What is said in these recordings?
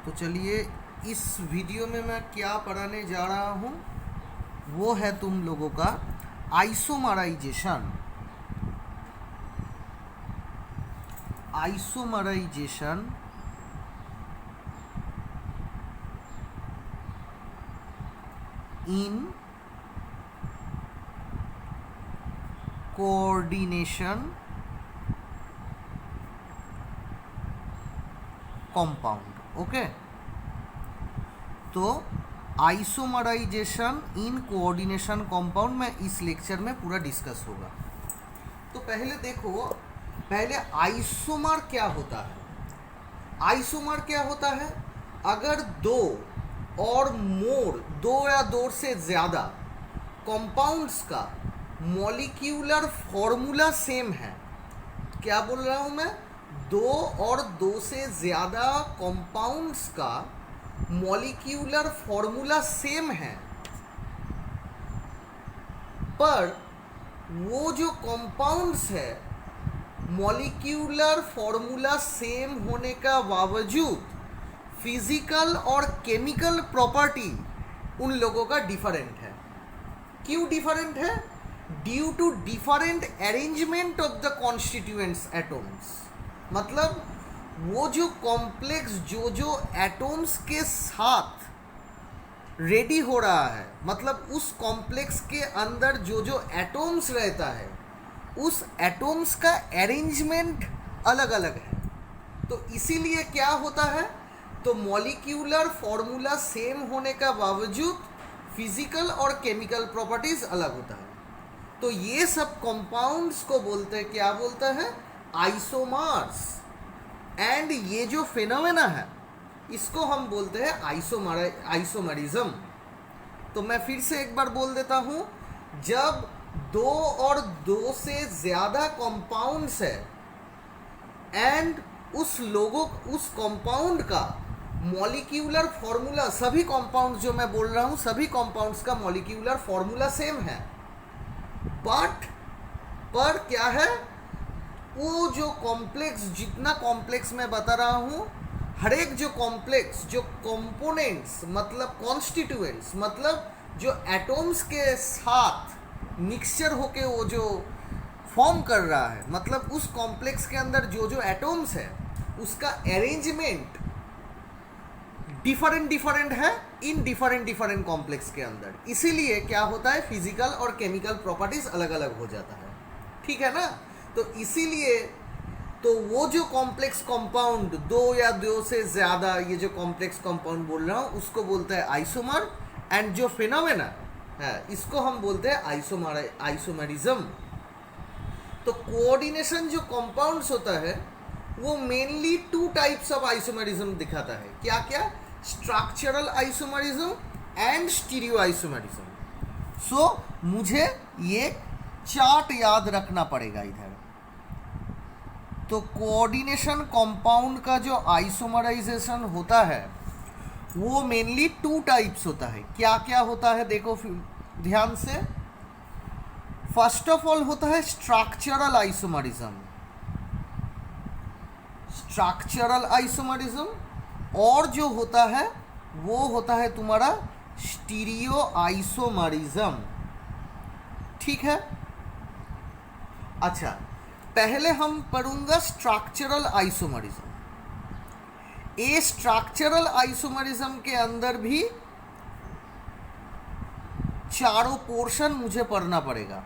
तो चलिए इस वीडियो में मैं क्या पढ़ाने जा रहा हूँ वो है तुम लोगों का isomerisation. Isomerisation in coordination compound. Okay, तो आइसोमराइजेशन इन कोऑर्डिनेशन कंपाउंड में इस लेक्चर में पूरा डिस्कस होगा। तो पहले देखो, पहले आइसोमर क्या होता है। आइसोमर क्या होता है? अगर दो और मोर, दो या दो से ज़्यादा कंपाउंड्स का मॉलिक्यूलर फॉर्मूला सेम है। क्या बोल रहा हूँ मैं? दो और दो से ज़्यादा कंपाउंड्स का मॉलिक्यूलर फॉर्मूला सेम है, पर वो जो कंपाउंड्स है मॉलिक्यूलर फॉर्मूला सेम होने का बावजूद फिजिकल और केमिकल प्रॉपर्टी उन लोगों का डिफरेंट है। क्यों डिफरेंट है? Due to different arrangement of the constituents atoms. मतलब वो जो कॉम्प्लेक्स जो एटम्स के साथ रेडी हो रहा है, मतलब उस कॉम्प्लेक्स के अंदर जो एटम्स रहता है उस एटम्स का अरेंजमेंट अलग अलग है। तो इसीलिए क्या होता है, तो मॉलिक्यूलर फॉर्मूला सेम होने का बावजूद फिजिकल और केमिकल प्रॉपर्टीज अलग होता है। तो ये सब कंपाउंड्स को बोलते हैं, क्या बोलते हैं? आइसोमर्स। एंड ये जो फिनोमेना है इसको हम बोलते हैं आइसोमरिज्म। तो मैं फिर से एक बार बोल देता हूँ, जब दो और दो से ज़्यादा कंपाउंड्स है एंड उस कंपाउंड का मॉलिक्यूलर फॉर्मूला, सभी कंपाउंड्स जो मैं बोल रहा हूँ सभी कंपाउंड्स का मॉलिक्यूलर फॉर्मूला सेम है, बट पर क्या है, वो जो कॉम्प्लेक्स, जितना कॉम्प्लेक्स मैं बता रहा हूँ, हर एक जो कॉम्प्लेक्स, जो कंपोनेंट्स मतलब कॉन्स्टिट्यूएंट्स, मतलब जो एटम्स के साथ मिक्सचर होके वो जो फॉर्म कर रहा है, मतलब उस कॉम्प्लेक्स के अंदर जो एटम्स है उसका अरेंजमेंट डिफरेंट है इन डिफरेंट कॉम्प्लेक्स के अंदर। इसीलिए क्या होता है, फिजिकल और केमिकल प्रॉपर्टीज अलग अलग हो जाता है। ठीक है ना? तो इसीलिए तो वो जो कॉम्प्लेक्स कंपाउंड, दो या दो से ज़्यादा, ये जो कॉम्प्लेक्स कंपाउंड बोल रहा हूँ उसको बोलते हैं आइसोमर। एंड जो फिनोमेना है इसको हम बोलते हैं आइसोमरिज्म। तो कोऑर्डिनेशन जो कंपाउंड्स होता है वो mainly two types of isomerism दिखाता है। क्या क्या? Structural isomerism and stereo isomerism. So मुझे ये चार्ट याद रखना पड़ेगा इधर। तो कोऑर्डिनेशन कंपाउंड का जो आइसोमराइजेशन होता है वो मेनली टू टाइप्स होता है। क्या क्या होता है देखो ध्यान से। फर्स्ट ऑफ ऑल होता है स्ट्रक्चरल आइसोमरिज्म। Structural isomerism. और जो होता है वो होता है तुम्हारा स्टीरियो आइसोमरिज्म। ठीक है? अच्छा, पहले हम पढ़ूंगा स्ट्रक्चरल आइसोमरिज्म। ये स्ट्रक्चरल आइसोमरिज्म के अंदर भी चारों पोर्शन मुझे पढ़ना पड़ेगा।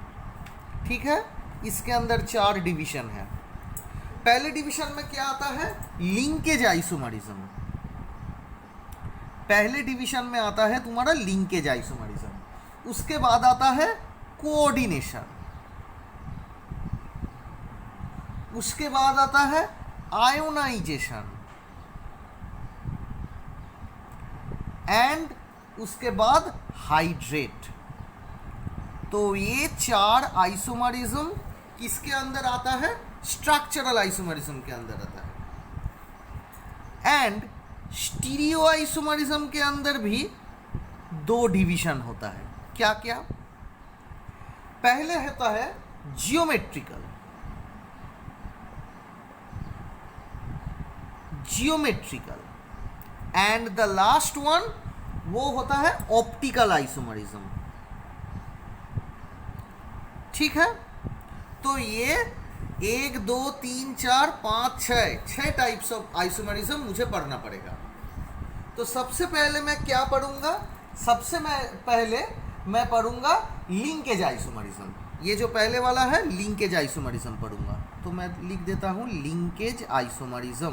ठीक है? इसके अंदर चार डिवीजन है। पहले डिवीजन में क्या आता है? Linkage isomerism. पहले डिवीजन में आता है तुम्हारा लिंकेज आइसोमरिज्म। उसके बाद आता है कोऑर्डिनेशन। उसके बाद आता है आयोनाइजेशन एंड उसके बाद हाइड्रेट। तो ये चार आइसोमरिज्म किसके अंदर आता है? स्ट्रक्चरल आइसोमरिज्म के अंदर आता है। एंड स्टीरियो आइसोमरिज्म के अंदर भी दो डिवीजन होता है। क्या क्या? पहले होता है geometrical. Geometrical and the last one वो होता है ऑप्टिकल आइसोमरिज्म। ठीक है, तो ये 1 2 3 4 5 6 टाइप्स ऑफ आइसोमरिज्म मुझे पढ़ना पड़ेगा। तो सबसे पहले मैं क्या पढ़ूंगा? पहले मैं पढ़ूंगा लिंकेज आइसोमरिज्म। ये जो पहले वाला है लिंकेज आइसोमरिज्म पढ़ूंगा। तो मैं लिख देता हूं लिंकेज आइसोमरिज्म।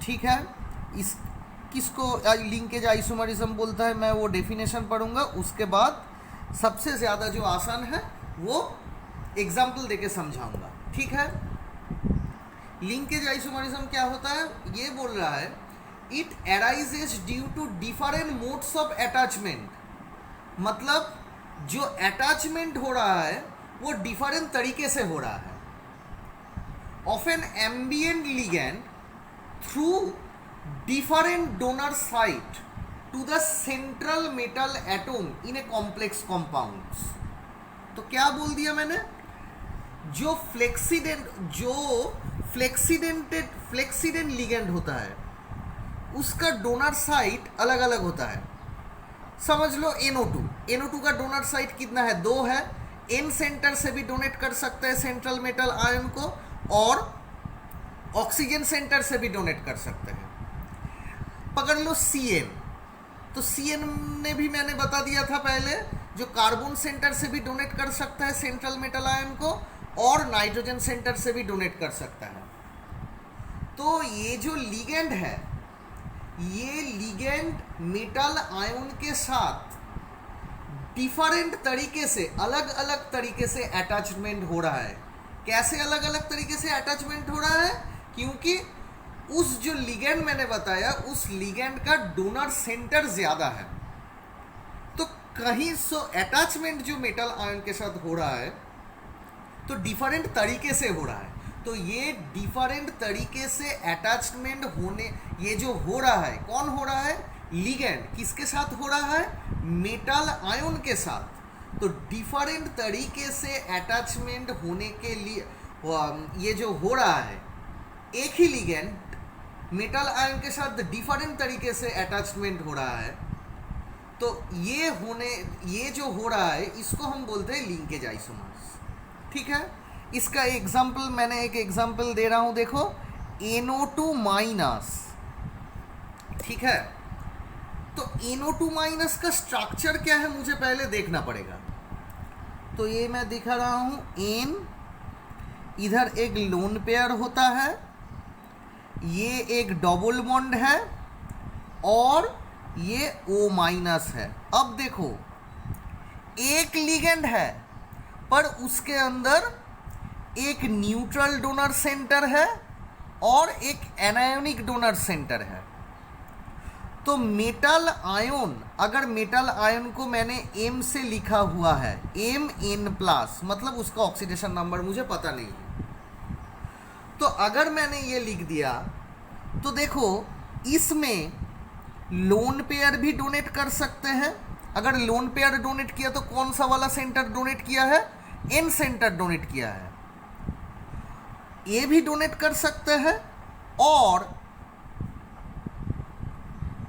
ठीक है, इस किसको लिंकेज आइसोमरिज्म बोलता है मैं वो डेफिनेशन पढ़ूंगा। उसके बाद सबसे ज़्यादा जो आसान है वो एग्जाम्पल देके समझाऊंगा। ठीक है, लिंकेज आइसोमरिज्म क्या होता है? ये बोल रहा है it arises due to different modes of attachment. मतलब जो अटैचमेंट हो रहा है वो डिफरेंट तरीके से हो रहा है of an ambient ligand through different donor site to the central metal atom in a complex compounds. तो क्या बोल दिया मैंने? जो फ्लेक्सीडेंट लिगेंड होता है उसका डोनर साइट अलग अलग होता है। समझ लो NO2 का डोनर साइट कितना है? 2 है। N सेंटर से भी डोनेट कर सकते हैं सेंट्रल मेटल आयन को, और ऑक्सीजन सेंटर से भी डोनेट कर सकते हैं। पकड़ लो CN, तो CN ने भी मैंने बता दिया था पहले, जो कार्बन सेंटर से भी डोनेट कर सकता है सेंट्रल मेटल आयन को, और नाइट्रोजन सेंटर से भी डोनेट कर सकता है। तो ये जो लिगेंड है, ये लिगेंड मेटल आयन के साथ डिफरेंट तरीके से, अलग अलग तरीके से अटैचमेंट हो रहा है। कैसे अलग अलग तरीके से अटैचमेंट हो रहा है? क्योंकि उस जो लिगेंड मैंने बताया उस लिगेंड का डोनर सेंटर ज्यादा है। तो कहीं सो अटैचमेंट जो मेटल आयन के साथ हो रहा है तो डिफरेंट तरीके से हो रहा है। तो ये डिफरेंट तरीके से अटैचमेंट होने, ये जो हो रहा है, कौन हो रहा है? लिगेंड। किसके साथ हो रहा है? मेटल आयन के साथ। तो डिफरेंट तरीके से अटैचमेंट होने के लिए ये जो हो रहा है, एक ही लिगेंड मेटल आयन के साथ डिफरेंट तरीके से अटैचमेंट हो रहा है। तो ये जो हो रहा है इसको हम बोलते हैं लिंकेज आइसोमर्स। ठीक है, इसका एग्जाम्पल मैंने एक एग्जाम्पल दे रहा हूं, देखो NO2 माइनस। ठीक है, तो NO2 माइनस का स्ट्रक्चर क्या है मुझे पहले देखना पड़ेगा। तो ये मैं दिखा रहा हूं N, इधर एक लोन पेयर होता है, ये एक डबल बॉन्ड है, और ये O माइनस है। अब देखो एक लिगेंड है पर उसके अंदर एक न्यूट्रल डोनर सेंटर है और एक एनायोनिक डोनर सेंटर है। तो मेटल आयन, अगर मेटल आयन को मैंने M से लिखा हुआ है, Mn+, मतलब उसका ऑक्सीडेशन नंबर मुझे पता नहीं है। तो अगर मैंने ये लिख दिया तो देखो इसमें लोन पेयर भी डोनेट कर सकते हैं। अगर लोन पेयर डोनेट किया तो कौन सा वाला सेंटर डोनेट किया है? N सेंटर डोनेट किया है। ये भी डोनेट कर सकते हैं, और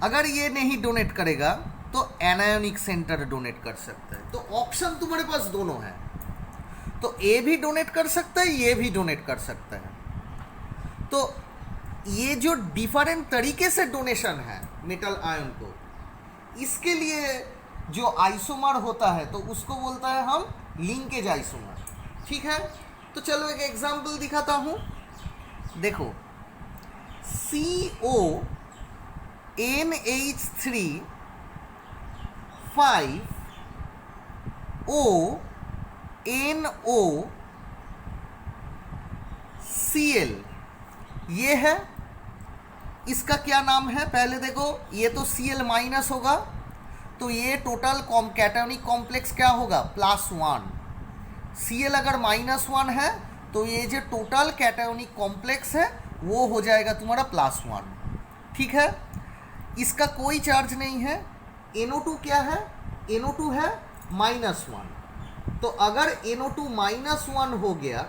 अगर ये नहीं डोनेट करेगा तो एनायोनिक सेंटर डोनेट कर सकते हैं। तो ऑप्शन तुम्हारे पास दोनों है, तो ए भी डोनेट कर सकता है, ये भी डोनेट कर सकता है। तो ये जो डिफरेंट तरीके से डोनेशन है मेटल आयन को, इसके लिए जो आइसोमर होता है तो उसको बोलता है हम लिंकेज आइसोमर। ठीक है, तो चलो एक एग्जांपल दिखाता हूं। देखो CO NH3 5 O NO Cl, ये है। इसका क्या नाम है? पहले देखो, ये तो Cl माइनस होगा, तो ये टोटल कैटायोनिक कॉम्प्लेक्स क्या होगा? +1। Cl अगर -1 है तो ये जो टोटल कैटायोनिक कॉम्प्लेक्स है वो हो जाएगा तुम्हारा +1। ठीक है, इसका कोई चार्ज नहीं है। NO2 क्या है? NO2 है -1। तो अगर NO2 -1 हो गया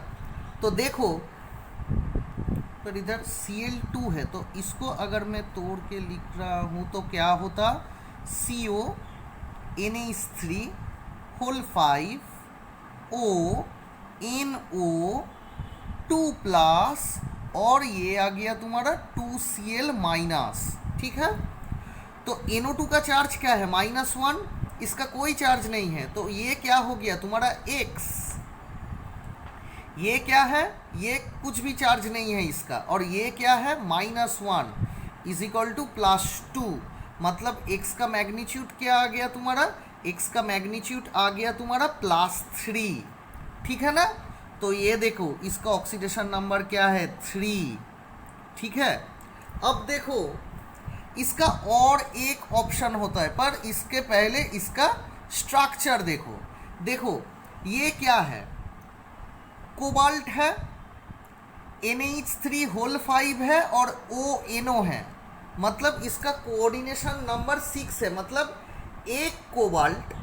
तो देखो पर इधर Cl2 है, तो इसको अगर मैं तोड़ के लिख रहा हूँ तो क्या होता, CO NH3 whole 5 O NO 2 plus और ये आ गया तुम्हारा 2Cl माइनस। ठीक है, तो NO2 का चार्ज क्या है, -1, इसका कोई चार्ज नहीं है, तो ये क्या हो गया तुम्हारा X। ये क्या है, ये कुछ भी चार्ज नहीं है इसका, और ये क्या है -1 इज इक्वल टू +2, मतलब x का मैग्नीट्यूड क्या आ गया तुम्हारा, x का मैग्नीट्यूड आ गया तुम्हारा +3। ठीक है ना, तो ये देखो इसका ऑक्सीडेशन नंबर क्या है 3। ठीक है, अब देखो इसका और एक ऑप्शन होता है, पर इसके पहले इसका स्ट्रक्चर देखो। देखो ये क्या है, कोबाल्ट है, NH3 होल 5 है और ONO है, मतलब इसका कोऑर्डिनेशन नंबर 6 है, मतलब एक कोबाल्ट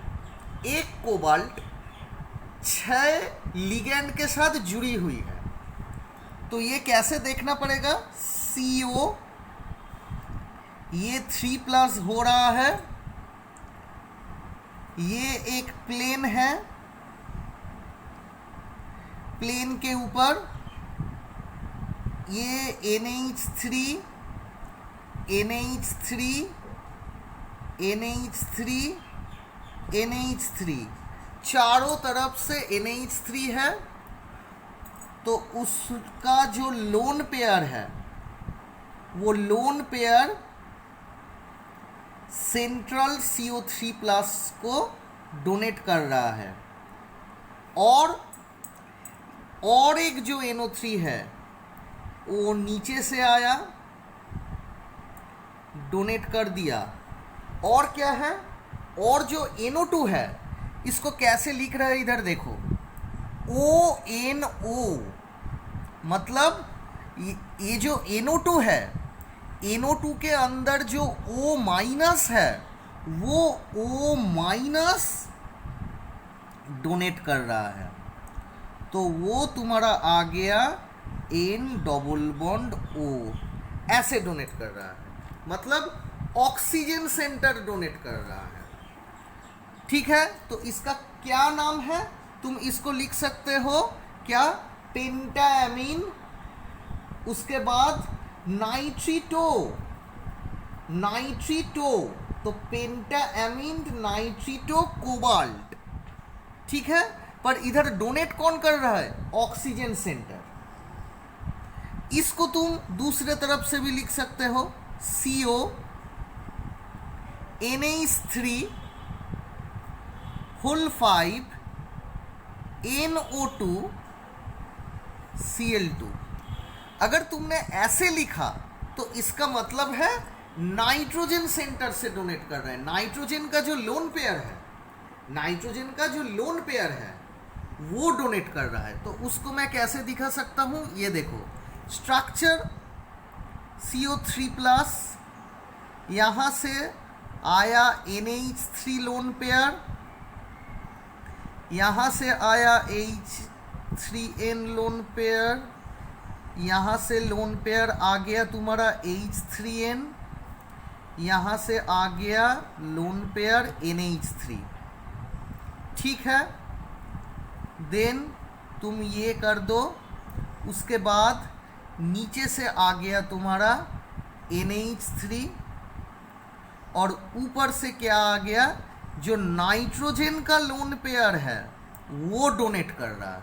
6 लिगेंड के साथ जुड़ी हुई है। तो ये कैसे देखना पड़ेगा, CO ये 3+ हो रहा है, ये एक प्लेन है, प्लेन के ऊपर ये NH3 चारों तरफ से NH3 है, तो उसका जो लोन पेयर है वो लोन पेयर सेंट्रल CO3+ को डोनेट कर रहा है, और एक जो NO3 है वो नीचे से आया, डोनेट कर दिया। और क्या है, और जो NO2 है इसको कैसे लिख रहा है, इधर देखो ONO, मतलब ये जो NO2 है, NO2 के अंदर जो O- है वो O- डोनेट कर रहा है, तो वो तुम्हारा आ गया N डबल बॉन्ड O, ऐसे डोनेट कर रहा है, मतलब ऑक्सीजन सेंटर डोनेट कर रहा है। ठीक है, तो इसका क्या नाम है, तुम इसको लिख सकते हो क्या, पेंटाएमीन, उसके बाद नाइट्रिटो, तो पेंटाएमीन नाइट्रिटो कोबाल्ट। ठीक है, पर इधर डोनेट कौन कर रहा है, ऑक्सीजन सेंटर। इसको तुम दूसरे तरफ से भी लिख सकते हो, CO NH3 whole 5 NO2 Cl2। अगर तुमने ऐसे लिखा तो इसका मतलब है नाइट्रोजन सेंटर से डोनेट कर रहा है, नाइट्रोजन का जो लोन पेयर है वो डोनेट कर रहा है। तो उसको मैं कैसे दिखा सकता हूँ, ये देखो स्ट्रक्चर CO3+, यहाँ से आया NH3 लोन पेयर, यहाँ से आया H3N लोन पेयर, यहाँ से लोन पेयर आ गया तुम्हारा H3N, यहाँ से आ गया लोन पेयर NH3। ठीक है, देन तुम ये कर दो, उसके बाद नीचे से आ गया तुम्हारा NH3, और ऊपर से क्या आ गया, जो नाइट्रोजन का लोन पेयर है वो डोनेट कर रहा है।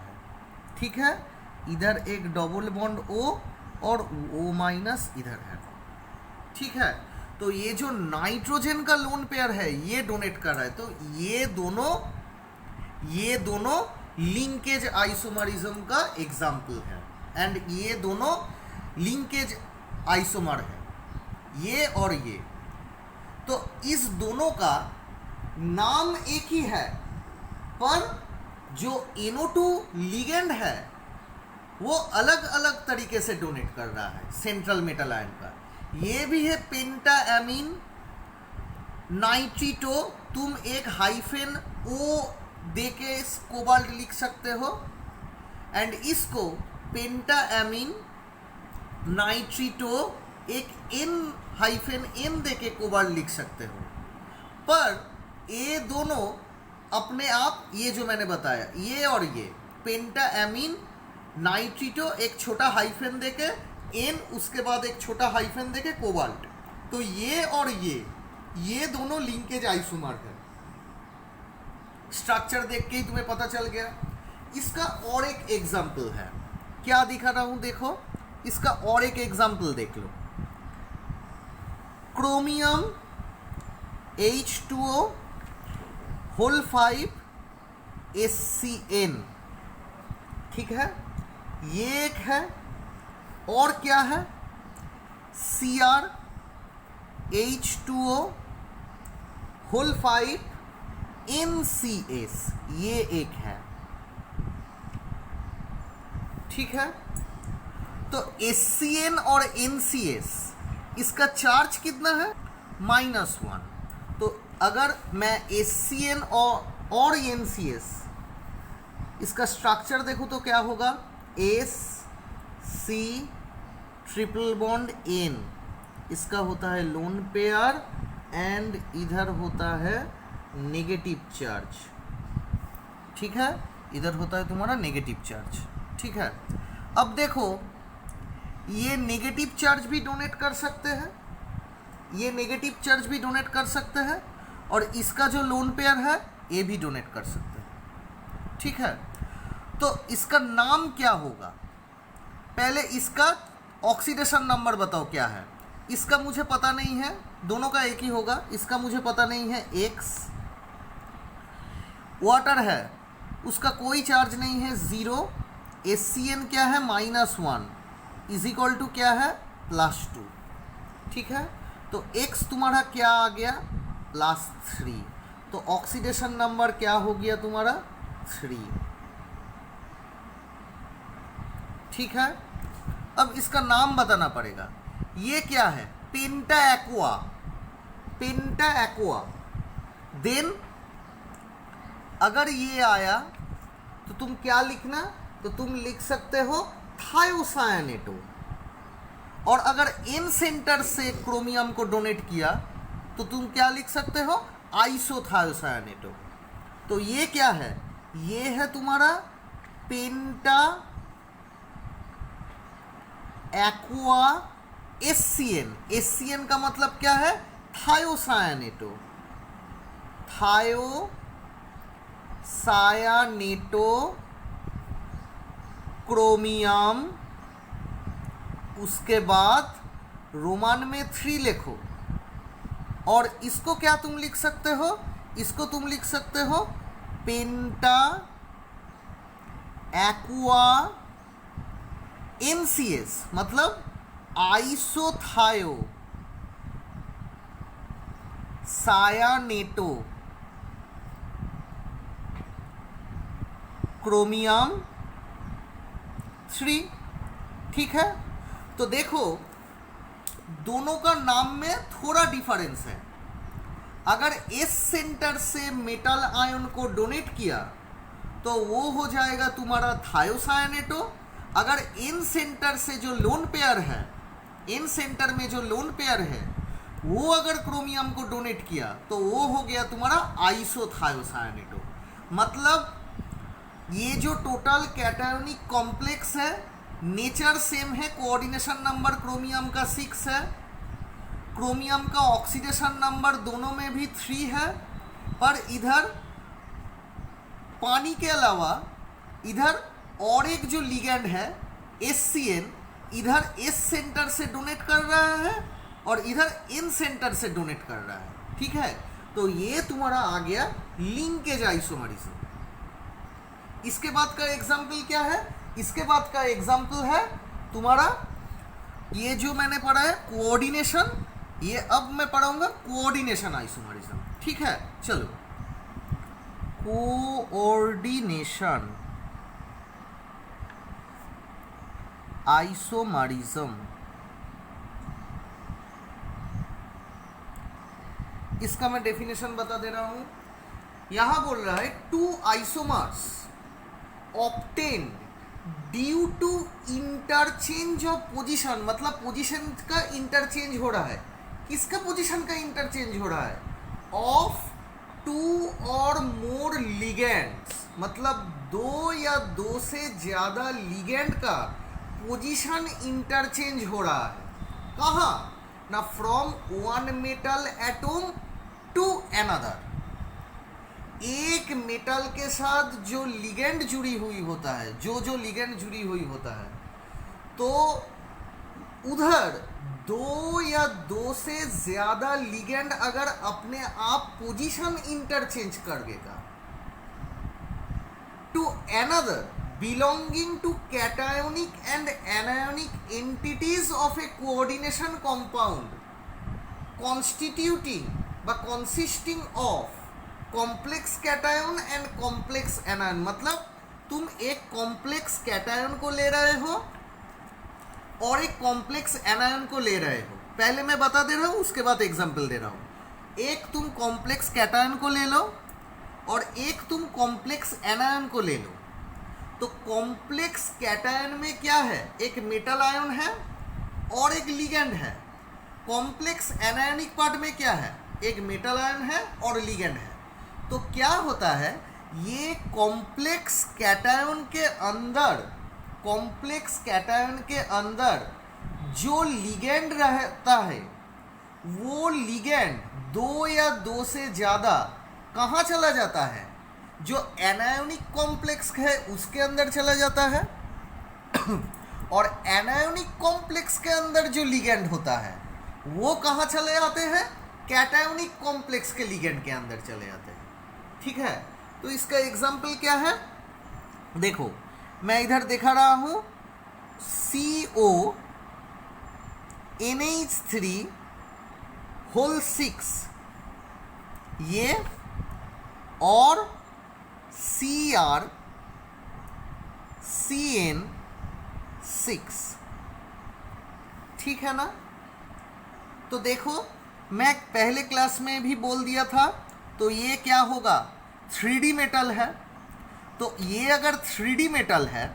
ठीक है, इधर एक डबल बॉन्ड O और O- इधर है। ठीक है, तो ये जो नाइट्रोजन का लोन पेयर है ये डोनेट कर रहा है, तो ये दोनों लिंकेज आइसोमरिज्म का एग्जाम्पल है, एंड ये दोनों लिंकेज आइसोमर है, ये और ये। तो इस दोनों का नाम एक ही है, पर जो NO2 लिगेंड है वो अलग अलग तरीके से डोनेट कर रहा है सेंट्रल मेटल आयन का। ये भी है पेंटाएमीन नाइट्रिटो, तुम एक हाइफेन O दे के कोबाल्ट लिख सकते हो, एंड इसको पेंटाएमीन नाइट्रिटो एक N-N देके कोबाल्ट लिख सकते हो, पर ये दोनों अपने आप, ये जो मैंने बताया ये और ये पेंटाएमीन नाइट्रिटो एक छोटा हाइफेन देके N उसके बाद एक छोटा हाइफेन देके कोबाल्ट, तो ये और ये दोनों लिंकेज आइसोमर है। स्ट्रक्चर देख के ही तुम्हें पता चल गया। इसका और एक एग्जाम्पल है, क्या दिखा रहा हूं देखो, इसका और एक एग्जाम्पल देख लो। क्रोमियम H2O होल 5 SCN, ठीक है, ये एक है। और क्या है, Cr H2O होल 5 NCS, ये एक है, ठीक है। तो SCN और NCS इसका चार्ज कितना है, -1। तो अगर मैं SCN और NCS इसका स्ट्रक्चर देखूं तो क्या होगा, SC ट्रिपल बॉन्ड N, इसका होता है लोन पेयर एंड इधर होता है नेगेटिव चार्ज, ठीक है, इधर होता है तुम्हारा नेगेटिव चार्ज, ठीक है। अब देखो ये नेगेटिव चार्ज भी डोनेट कर सकते हैं, ये नेगेटिव चार्ज भी डोनेट कर सकते हैं, और इसका जो लोन पेयर है ये भी डोनेट कर सकते हैं, ठीक है। तो इसका नाम क्या होगा, पहले इसका ऑक्सीडेशन नंबर बताओ क्या है। इसका मुझे पता नहीं है, दोनों का एक ही होगा, इसका मुझे पता नहीं है, X। वाटर है उसका कोई चार्ज नहीं है, 0। SCN क्या है, -1 इज इक्वल टू क्या है, +2, ठीक है। तो X तुम्हारा क्या आ गया, +3, तो ऑक्सीडेशन नंबर क्या हो गया तुम्हारा, 3, ठीक है। अब इसका नाम बताना पड़ेगा, ये क्या है, पेंटाएक्वा, पेंटाएक्वा। देन अगर ये आया तो तुम क्या लिखना, तो तुम लिख सकते हो थायोसायानेटो। और अगर N सेंटर से क्रोमियम को डोनेट किया तो तुम क्या लिख सकते हो, आइसोथायोसायानेटो। तो ये क्या है, ये है तुम्हारा पेंटा एक्वा SCN। SCN का मतलब क्या है, थायोसायानेटो, थायोसायानेटो क्रोमियम, उसके बाद रोमान में 3 लिखो, और इसको क्या तुम लिख सकते हो, इसको तुम लिख सकते हो पेंटा एक्वा NCS, मतलब आइसोथायो सायानेटो क्रोमियम 3, ठीक है। तो देखो दोनों का नाम में थोड़ा डिफरेंस है। अगर S सेंटर से मेटल आयन को डोनेट किया तो वो हो जाएगा तुम्हारा थायोसायानेटो। अगर N सेंटर से जो लोन पेयर है, N सेंटर में जो लोन पेयर है वो अगर क्रोमियम को डोनेट किया तो वो हो गया तुम्हारा आइसोथायोसायानेटो। मतलब ये जो टोटल कैटायोनिक कॉम्प्लेक्स है नेचर सेम है, कोऑर्डिनेशन नंबर क्रोमियम का 6 है, क्रोमियम का ऑक्सीडेशन नंबर दोनों में भी 3 है, पर इधर पानी के अलावा इधर और एक जो लिगेंड है SCN, इधर S सेंटर से डोनेट कर रहा है और इधर N सेंटर से डोनेट कर रहा है, ठीक है। तो ये तुम्हारा आ गया लिंकेज आइसोमरिज्म। इसके बाद का एग्जाम्पल क्या है, इसके बाद का एग्जाम्पल है तुम्हारा ये जो मैंने पढ़ा है कोऑर्डिनेशन, ये अब मैं पढ़ाऊंगा कोऑर्डिनेशन आइसोमरिज्म, ठीक है। चलो कोऑर्डिनेशन आइसोमरिज्म, इसका मैं डेफिनेशन बता दे रहा हूं। यहां बोल रहा है 2 isomers obtained due to interchange of position, मतलब पोजीशन का इंटरचेंज हो रहा है। किसका पोजीशन का इंटरचेंज हो रहा है? ऑफ टू और मोर लिगेंड्स, मतलब दो या दो से ज़्यादा लिगेंड का पोजीशन इंटरचेंज हो रहा है। कहाँ ना? From one metal atom to another. एक मेटल के साथ जो लिगेंड जुड़ी हुई होता है, जो लिगेंड जुड़ी हुई होता है, तो उधर दो या दो से ज़्यादा लिगेंड अगर अपने आप पोजीशन इंटरचेंज कर देगा to another belonging to cationic and anionic entities of a coordination compound constituting বা consisting of complex cation and complex anion। मतलब तुम एक complex cation को ले रहे हो और एक complex anion को ले रहे हो। पहले मैं बता दे रहा हूँ, उसके बाद एग्जाम्पल दे रहा हूँ। एक तुम complex cation को ले लो और एक तुम complex anion को ले लो। तो कॉम्प्लेक्स कैटायन में क्या है? एक मेटल आयन है और एक लिगेंड है। कॉम्प्लेक्स एनायनिक पार्ट में क्या है? एक मेटल आयन है और लिगेंड है। तो क्या होता है, ये कॉम्प्लेक्स कैटायन के अंदर जो लिगेंड रहता है, वो लिगेंड दो या दो से ज़्यादा कहाँ चला जाता है? जो एनायोनिक कॉम्प्लेक्स है उसके अंदर चला जाता है और एनायोनिक कॉम्प्लेक्स के अंदर जो लिगेंड होता है वो कहाँ चले जाते हैं? कैटायोनिक कॉम्प्लेक्स के लिगेंड के अंदर चले जाते हैं। ठीक है, तो इसका एग्जाम्पल क्या है? देखो, मैं इधर दिखा रहा हूँ CO NH3 होल 6 ये, और CR CN6। ठीक है ना? तो देखो, मैं पहले क्लास में भी बोल दिया था, तो ये क्या होगा? 3D मेटल है। तो ये अगर 3D मेटल है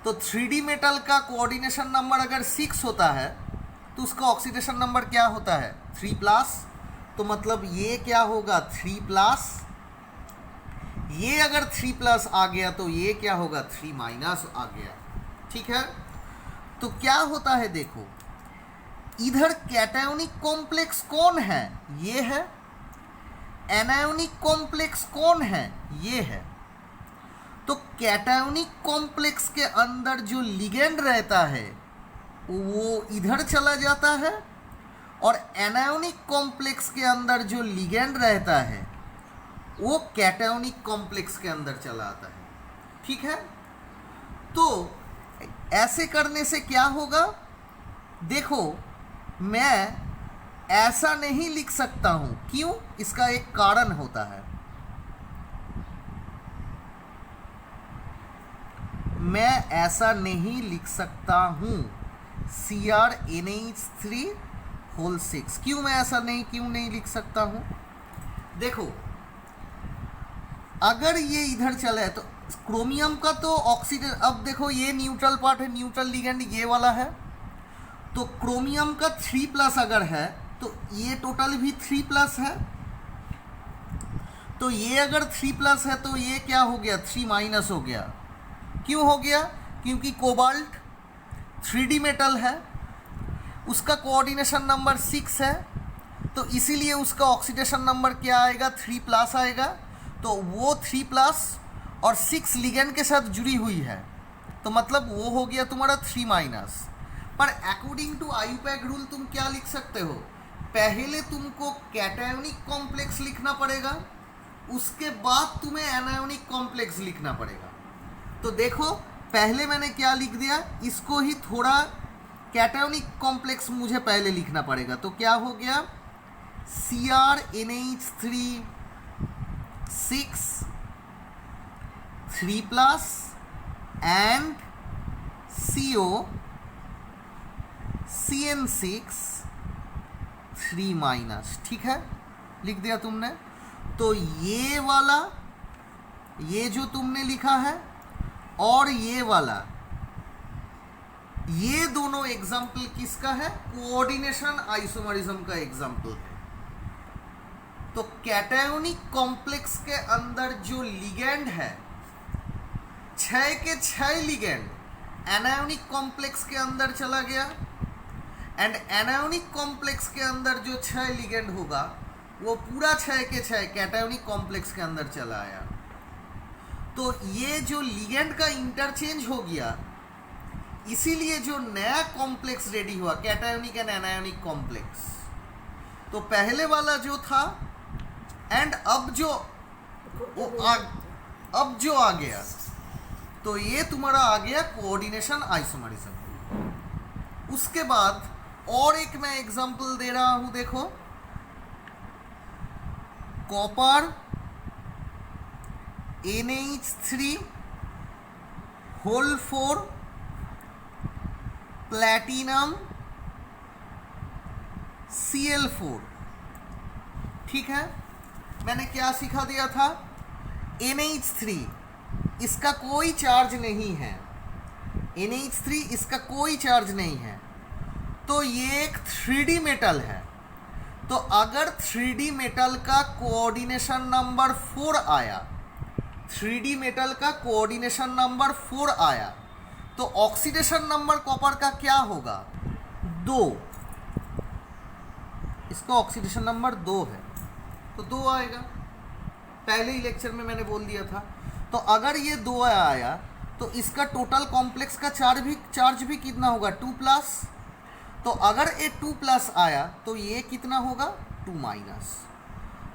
तो 3D मेटल का कोऑर्डिनेशन नंबर अगर 6 होता है तो उसका ऑक्सीडेशन नंबर क्या होता है? 3+। तो मतलब ये क्या होगा? 3+। ये अगर 3+ आ गया तो ये क्या होगा? 3- आ गया। ठीक है, तो क्या होता है? देखो, इधर कैटायोनिक कॉम्प्लेक्स कौन है? ये है। एनायोनिक कॉम्प्लेक्स कौन है? ये है। तो कैटायोनिक कॉम्प्लेक्स के अंदर जो लिगेंड रहता है वो इधर चला जाता है और एनायोनिक कॉम्प्लेक्स के अंदर जो लिगेंड रहता है वो कैटायोनिक कॉम्प्लेक्स के अंदर चला आता है। ठीक है, तो ऐसे करने से क्या होगा? देखो, मैं ऐसा नहीं लिख सकता हूं। क्यों? इसका एक कारण होता है। मैं ऐसा नहीं लिख सकता हूं CrNH3 होल 6। क्यों मैं ऐसा क्यों नहीं लिख सकता हूं? देखो, अगर ये इधर चला है तो क्रोमियम का तो ऑक्सीजन, अब देखो ये न्यूट्रल पार्ट है, न्यूट्रल लिगेंड ये वाला है। तो क्रोमियम का 3+ अगर है तो ये टोटल भी 3+ है। तो ये अगर 3+ है तो ये क्या हो गया? 3- हो गया। क्यों हो गया? क्योंकि कोबाल्ट 3D मेटल है, उसका कोऑर्डिनेशन नंबर 6 है, तो इसीलिए उसका ऑक्सीडेशन नंबर क्या आएगा? 3+ आएगा। तो वो 3+ और 6 लिगेंड के साथ जुड़ी हुई है, तो मतलब वो हो गया तुम्हारा 3-। पर अकॉर्डिंग टू आयुपैक रूल तुम क्या लिख सकते हो? पहले तुमको कैटायोनिक कॉम्प्लेक्स लिखना पड़ेगा, उसके बाद तुम्हें एनायोनिक कॉम्प्लेक्स लिखना पड़ेगा। तो देखो, पहले मैंने क्या लिख दिया, इसको ही थोड़ा कैटायोनिक कॉम्प्लेक्स मुझे पहले लिखना पड़ेगा। तो क्या हो गया? CrNH3 6 3+ and CO CN6 3-। ठीक है, लिख दिया तुमने। तो ये वाला, ये जो तुमने लिखा है और ये वाला, ये दोनों एग्जाम्पल किसका है? कोऑर्डिनेशन आइसोमरिज्म का एग्जाम्पल है। तो कैटायोनिक कॉम्प्लेक्स के अंदर जो लिगेंड है, 6 के 6 लिगेंड एनायोनिक कॉम्प्लेक्स के अंदर चला गया, एंड एनायोनिक कॉम्प्लेक्स के अंदर जो 6 लिगेंड होगा वो पूरा 6 के 6 कैटायोनिक कॉम्प्लेक्स के अंदर चला आया। तो ये जो लिगेंड का इंटरचेंज हो गया, इसीलिए जो नया कॉम्प्लेक्स रेडी हुआ, कैटायोनिक एंड एनायोनिक कॉम्प्लेक्स, तो पहले वाला जो था एंड अब जो आ गया, तो ये तुम्हारा आ गया कोऑर्डिनेशन आइसोमरिज्म। उसके बाद और एक मैं एग्जांपल दे रहा हूं, देखो, copper NH3 whole 4 platinum Cl4। ठीक है, मैंने क्या सिखा दिया था? NH3 इसका कोई चार्ज नहीं है, NH3 इसका कोई चार्ज नहीं है, तो ये एक 3D मेटल है। तो अगर 3D मेटल का कोऑर्डिनेशन नंबर 4 आया, 3D मेटल का कोऑर्डिनेशन नंबर 4 आया, तो ऑक्सीडेशन नंबर कॉपर का क्या होगा? 2। इसका ऑक्सीडेशन नंबर 2 है, तो 2 आएगा। पहले ही लेक्चर में मैंने बोल दिया था। तो अगर ये 2 आया तो इसका टोटल कॉम्प्लेक्स का चार्ज भी कितना होगा? 2+। तो अगर ये 2+ आया तो ये कितना होगा? 2-।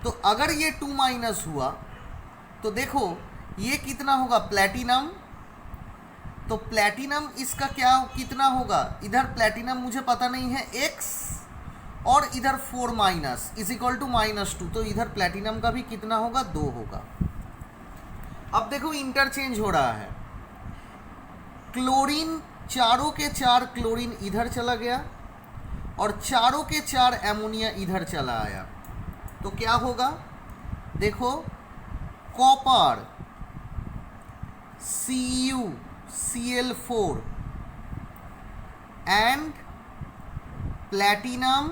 तो अगर ये 2- हुआ तो देखो ये कितना होगा? प्लैटिनम। तो प्लैटिनम इसका कितना होगा? इधर प्लैटिनम मुझे पता नहीं है, X, और इधर 4- = -2, तो इधर प्लैटिनम का भी कितना होगा? 2 होगा। अब देखो इंटरचेंज हो रहा है, क्लोरीन, चारों के 4 क्लोरीन इधर चला गया और चारों के 4 एमोनिया इधर चला आया, तो क्या होगा? देखो, copper CuCl4 and platinum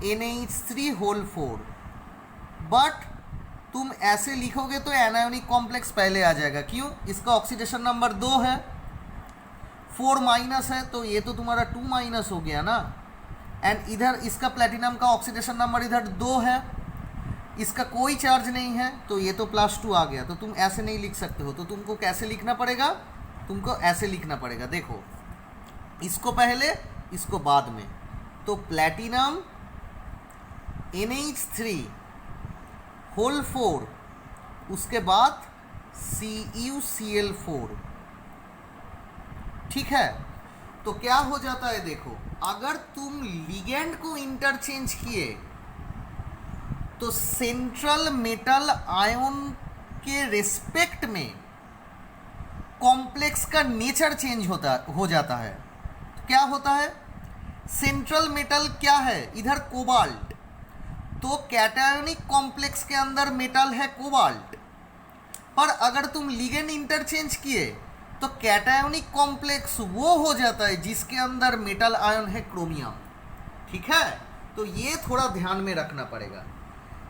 NH3 whole 4। But तुम ऐसे लिखोगे तो एनायोनिक कॉम्प्लेक्स पहले आ जाएगा। क्यों? इसका ऑक्सीडेशन नंबर 2 है, 4- है, तो ये तो तुम्हारा 2- हो गया ना। एंड इधर इसका प्लैटिनम का ऑक्सीडेशन नंबर इधर 2 है, इसका कोई चार्ज नहीं है, तो ये तो +2 आ गया। तो तुम ऐसे नहीं लिख सकते हो, तो तुमको कैसे लिखना पड़ेगा? तुमको ऐसे लिखना पड़ेगा। देखो, इसको पहले, इसको बाद में। तो प्लैटिनम NH3 होल 4, उसके बाद CuCl4। ठीक है, तो क्या हो जाता है? देखो, अगर तुम लिगेंड को इंटरचेंज किए तो सेंट्रल मेटल आयन के रिस्पेक्ट में कॉम्प्लेक्स का नेचर चेंज हो जाता है। तो क्या होता है? सेंट्रल मेटल क्या है? इधर कोबाल्ट, तो कैटायोनिक कॉम्प्लेक्स के अंदर मेटल है कोबाल्ट, पर अगर तुम लिगेंड इंटरचेंज किए तो कैटायोनिक कॉम्प्लेक्स वो हो जाता है जिसके अंदर मेटल आयन है क्रोमियम। ठीक है, तो ये थोड़ा ध्यान में रखना पड़ेगा।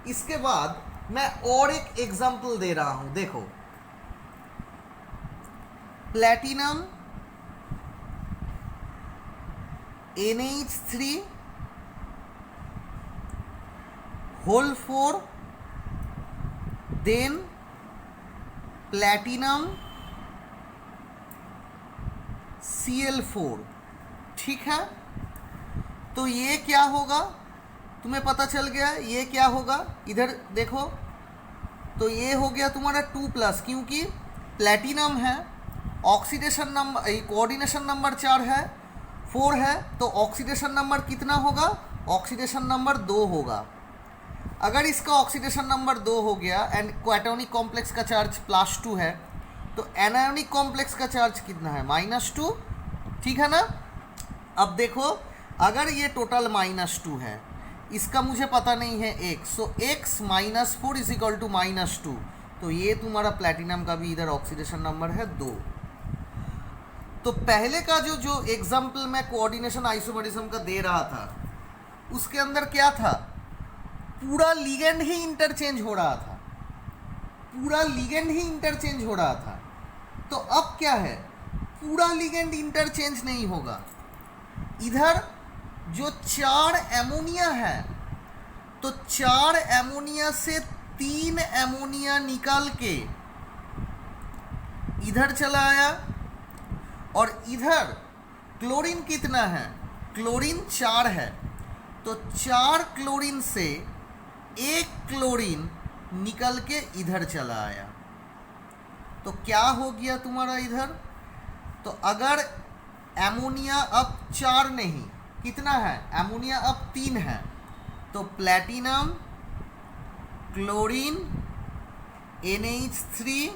इसके बाद मैं और एक एग्जांपल दे रहा हूं, देखो, platinum NH3 whole 4 then platinum Cl4। ठीक है, तो ये क्या होगा? तुम्हें पता चल गया ये क्या होगा? इधर देखो, तो ये हो गया तुम्हारा 2+, क्योंकि प्लैटिनम है, ऑक्सीडेशन नंबर, कोऑर्डिनेशन नंबर 4 है, तो ऑक्सीडेशन नंबर कितना होगा? ऑक्सीडेशन नंबर 2 होगा। अगर इसका ऑक्सीडेशन नंबर 2 हो गया एंड कैटायोनिक कॉम्प्लेक्स का चार्ज +2 है, तो एनायोनिक कॉम्प्लेक्स का चार्ज कितना है? -2। ठीक है ना? अब देखो, अगर ये टोटल -2 है, इसका मुझे पता नहीं है X, सो X - 4 = -2, तो ये तुम्हारा प्लैटिनम का भी इधर ऑक्सीडेशन नंबर है 2। तो पहले का जो एग्जाम्पल मैं कोऑर्डिनेशन आइसोमरिज्म का दे रहा था, उसके अंदर क्या था, पूरा लिगेंड ही इंटरचेंज हो रहा था, पूरा लिगेंड ही इंटरचेंज हो रहा था। तो अब क्या है, पूरा लिगेंड इंटरचेंज नहीं होगा। इधर जो 4 एमोनिया है, तो 4 एमोनिया से 3 एमोनिया निकाल के इधर चला आया, और इधर क्लोरीन कितना है, क्लोरीन 4 है, तो 4 क्लोरीन से 1 क्लोरीन निकल के इधर चला आया। तो क्या हो गया तुम्हारा इधर, तो अगर एमोनिया अब 4 नहीं, कितना है, एमोनिया अब 3 है, तो प्लैटिनम, क्लोरीन, NH3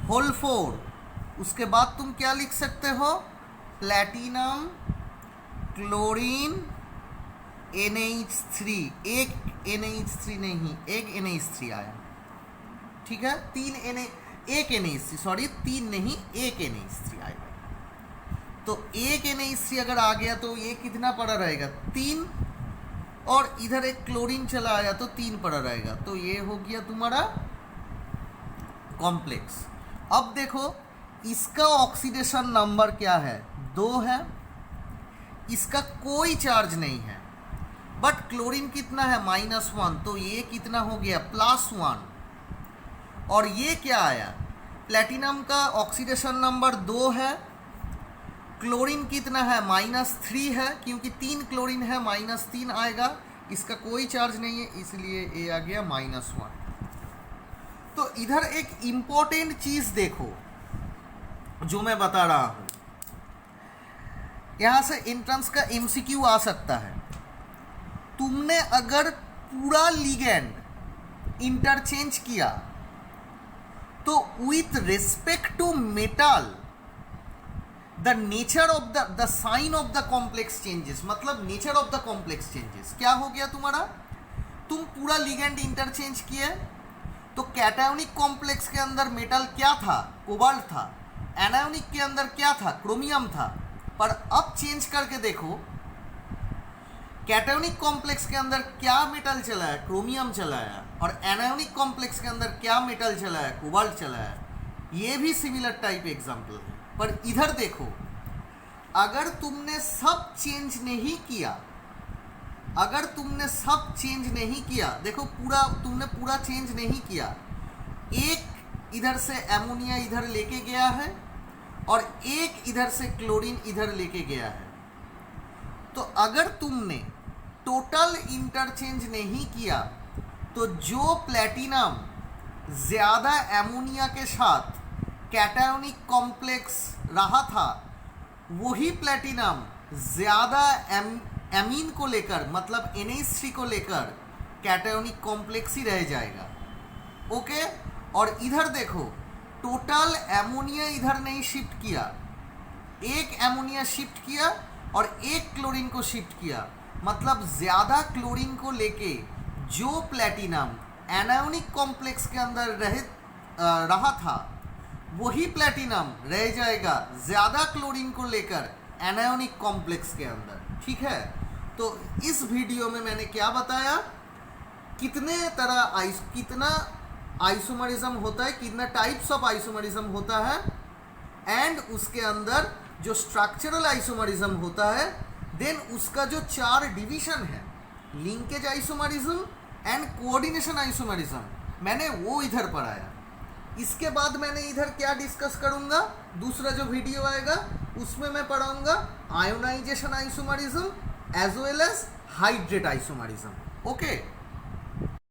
होल 4, उसके बाद तुम क्या लिख सकते हो, प्लैटिनम, क्लोरीन, NH3, एक NH3 नहीं, एक NH3 आया, ठीक है, 3 नहीं, एक NH3 आएगा। तो एक NH3 अगर आ गया तो ये कितना पड़ा रहेगा, 3, और इधर एक क्लोरीन चला आया तो 3 पड़ा रहेगा। तो ये हो गया तुम्हारा कॉम्प्लेक्स। अब देखो इसका ऑक्सीडेशन नंबर क्या है, 2 है, इसका कोई चार्ज नहीं है, बट क्लोरीन कितना है, -1, तो ये कितना हो गया, +1। और ये क्या आया, प्लैटिनम का ऑक्सीडेशन नंबर 2 है, क्लोरीन कितना है, -3 है, क्योंकि 3 क्लोरीन है, -3 आएगा, इसका कोई चार्ज नहीं है, इसलिए ये आ गया -1। तो इधर एक इम्पोर्टेंट चीज देखो जो मैं बता रहा हूं, यहां से एंट्रेंस का MCQ आ सकता है। तुमने अगर पूरा लिगेंड इंटरचेंज किया तो with respect to metal the nature of the sign of the complex changes, मतलब nature of the complex changes क्या हो गया तुम्हारा, तुम पूरा लिगेंड इंटरचेंज किए तो कैटायोनिक कॉम्प्लेक्स के अंदर मेटल क्या था, कोबाल्ट था, एनायोनिक के अंदर क्या था, क्रोमियम था। पर अब चेंज करके देखो, कैटायोनिक कॉम्प्लेक्स के अंदर क्या मेटल चला है, क्रोमियम चला है, और एनायोनिक कॉम्प्लेक्स के अंदर क्या मेटल चला है, कोबाल्ट चला है। ये भी सिमिलर टाइप एग्जांपल है। पर इधर देखो, अगर तुमने सब चेंज नहीं किया, अगर तुमने सब चेंज नहीं किया, देखो तुमने पूरा चेंज नहीं किया, एक इधर से एमोनिया इधर लेके गया है और एक इधर से क्लोरीन इधर लेके गया है। तो अगर तुमने टोटल इंटरचेंज नहीं किया तो जो प्लैटिनम ज़्यादा एमोनिया के साथ कैटायोनिक कॉम्प्लेक्स रहा था, वही प्लैटिनम ज़्यादा एमीन को लेकर, मतलब NH3 को लेकर कैटायोनिक कॉम्प्लेक्स ही रह जाएगा। ओके, और इधर देखो, टोटल एमोनिया इधर नहीं शिफ्ट किया, एक एमोनिया शिफ्ट किया और एक क्लोरीन को शिफ्ट किया, मतलब ज़्यादा क्लोरीन को लेके जो प्लैटिनम एनायोनिक कॉम्प्लेक्स के अंदर रहा था, वही प्लैटिनम रह जाएगा ज़्यादा क्लोरीन को लेकर एनायोनिक कॉम्प्लेक्स के अंदर। ठीक है, तो इस वीडियो में मैंने क्या बताया, कितना आइसोमरिज्म होता है, कितना टाइप्स ऑफ आइसोमरिज्म होता है, एंड उसके अंदर जो स्ट्रक्चरल आइसोमरिज्म होता है, देन उसका जो 4 डिवीजन है, linkage isomerism and coordination isomerism, मैंने वो इधर पढ़ाया। इसके बाद मैंने इधर क्या डिस्कस करूंगा, दूसरा जो वीडियो आएगा उसमें मैं पढ़ाऊंगा ionisation isomerism as well as hydrate isomerism. Okay.